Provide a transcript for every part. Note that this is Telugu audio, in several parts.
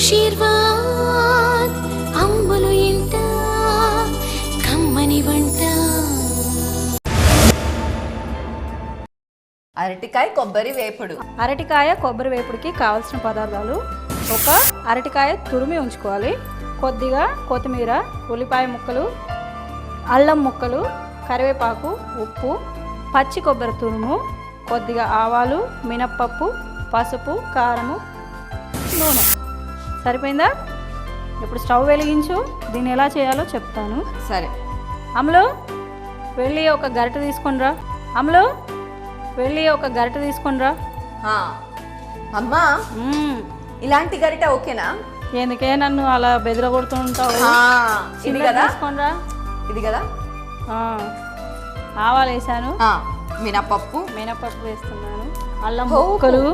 ఆశీర్వాద్ అమ్ములు ఇంట కమ్మని వంట. అరటికాయ కొబ్బరి వేపుడు. అరటికాయ కొబ్బరి వేపుడికి కావాల్సిన పదార్థాలు: ఒక అరటికాయ తురిమి ఉంచుకోవాలి, కొద్దిగా కొత్తిమీర, ఉల్లిపాయ ముక్కలు, అల్లం ముక్కలు, కరివేపాకు, ఉప్పు, పచ్చి కొబ్బరి తురుము, కొద్దిగా ఆవాలు, మినప్పప్పు, పసుపు, కారము, నూనె. సరిపోయిందా? ఇప్పుడు స్టవ్ వెలిగించు. దీన్ని ఎలా చేయాలో చెప్తాను. సరే. అమ్ములు వెళ్ళి ఒక గరిట తీసుకొనిరా. అమ్ములు వెళ్ళి ఒక గరిట తీసుకొనిరా. అమ్మా, ఇలాంటి గరిట ఓకేనా? ఎందుకే నన్ను అలా బెదరగొడుతూ ఉంటావు? ఇది కదా తీసుకొనిరా. ఇది కదా. ఆవాలు వేసాను, మినపప్పు వేస్తున్నాను, అల్లం ముక్కలు,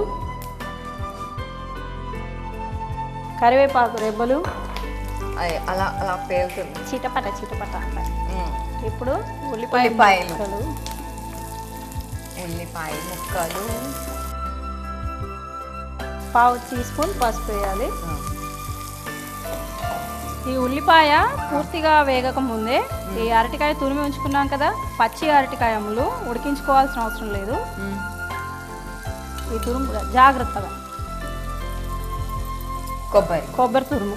కరివేపాకు రెబ్బలు అలా అలా పేలుతుంది, చిటపట చిటపట. ఇప్పుడు ఉల్లిపాయ ముక్కలు, ఉల్లిపాయ ముక్కలు, పావు టీ స్పూన్ పసుపు వేయాలి. ఈ ఉల్లిపాయ పూర్తిగా వేగక ముందే ఈ అరటికాయ తురిమి ఉంచుకున్నాం కదా, పచ్చి అరటికాయ అమ్ములు ఉడికించుకోవాల్సిన అవసరం లేదు. ఈ తురుము జాగ్రత్తగా కొబ్బరి తురుము,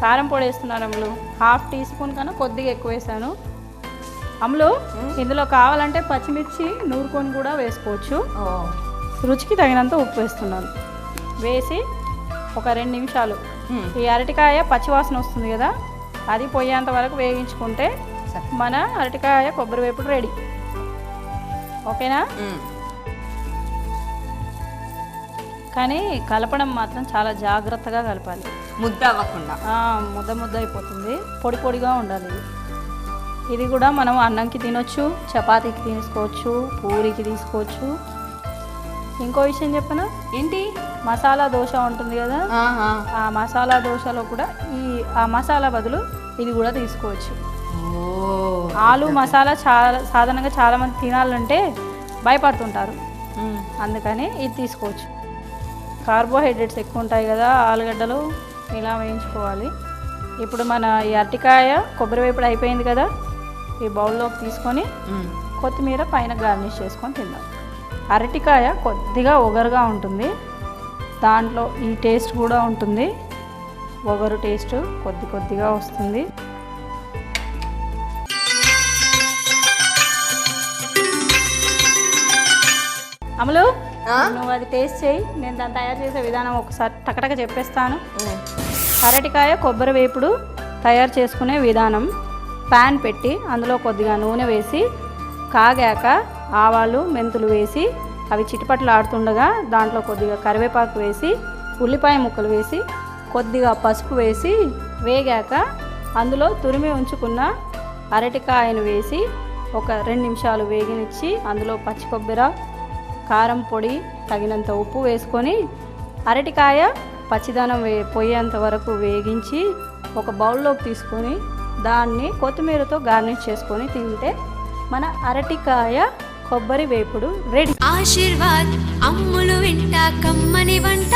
కారం పొడి వేస్తున్నాను అమ్ములు. హాఫ్ టీ స్పూన్ కన్నా కొద్దిగా ఎక్కువ వేసాను. అమ్ములు ఇందులో కావాలంటే పచ్చిమిర్చి నూరుకొని కూడా వేసుకోవచ్చు. రుచికి తగినంత ఉప్పు వేస్తున్నాను. వేసి ఒక 2 నిమిషాలు ఈ అరటికాయ పచ్చివాసన వస్తుంది కదా, అది పోయేంత వరకు వేగించుకుంటే మన అరటికాయ కొబ్బరి వేపుడు రెడీ. ఓకేనా? కానీ కలపడం మాత్రం చాలా జాగ్రత్తగా కలపాలి, ముద్ద అవ్వకుండా. ముద్ద అయిపోతుంది, పొడి పొడిగా ఉండాలి. ఇది కూడా మనం అన్నంకి తినొచ్చు, చపాతీకి తీసుకోవచ్చు, పూరికి తీసుకోవచ్చు. ఇంకో విషయం చెప్పనా? ఏంటి? మసాలా దోశ ఉంటుంది కదా, ఆ మసాలా దోశలో కూడా ఆ మసాలా బదులు ఇది కూడా తీసుకోవచ్చు. ఆలు మసాలా సాధారణంగా చాలామంది తినాలంటే భయపడుతుంటారు, అందుకని ఇది తీసుకోవచ్చు. కార్బోహైడ్రేట్స్ ఎక్కువ ఉంటాయి కదా ఆలుగడ్డలు, ఇలా వేయించుకోవాలి. ఇప్పుడు మన ఈ అరటికాయ కొబ్బరి వేపుడు అయిపోయింది కదా, ఈ బౌల్లోకి తీసుకొని కొత్తిమీర పైన గార్నిష్ చేసుకొని తిందాం. అరటికాయ కొద్దిగా ఒగరుగా ఉంటుంది, దాంట్లో ఈ టేస్ట్ కూడా ఉంటుంది. ఒగరు టేస్ట్ కొద్దిగా వస్తుంది. అమలు, నువ్వు అది టేస్ట్ చేయి, నేను దాన్ని తయారు చేసే విధానం ఒకసారి టకటక చెప్పేస్తాను. అరటికాయ కొబ్బరి వేపుడు తయారు చేసుకునే విధానం: ప్యాన్ పెట్టి అందులో కొద్దిగా నూనె వేసి కాగాక ఆవాలు మెంతులు వేసి అవి చిటిపట్లు ఆడుతుండగా దాంట్లో కొద్దిగా కరివేపాకు వేసి ఉల్లిపాయ ముక్కలు వేసి కొద్దిగా పసుపు వేసి వేగాక అందులో తురిమి ఉంచుకున్న అరటికాయను వేసి ఒక 2 నిమిషాలు వేగనిచ్చి అందులో పచ్చి కొబ్బరి, కారం పొడి, తగినంత ఉప్పు వేసుకొని అరటికాయ పచ్చిదనం పోయేంత వరకు వేగించి ఒక బౌల్లోకి తీసుకొని దాన్ని కొత్తిమీరతో గార్నిష్ చేసుకొని తింటే మన అరటికాయ కొబ్బరి వేపుడు రెడీ. ఆశీర్వాద్ అమ్ములు వింట కమ్మని వంట.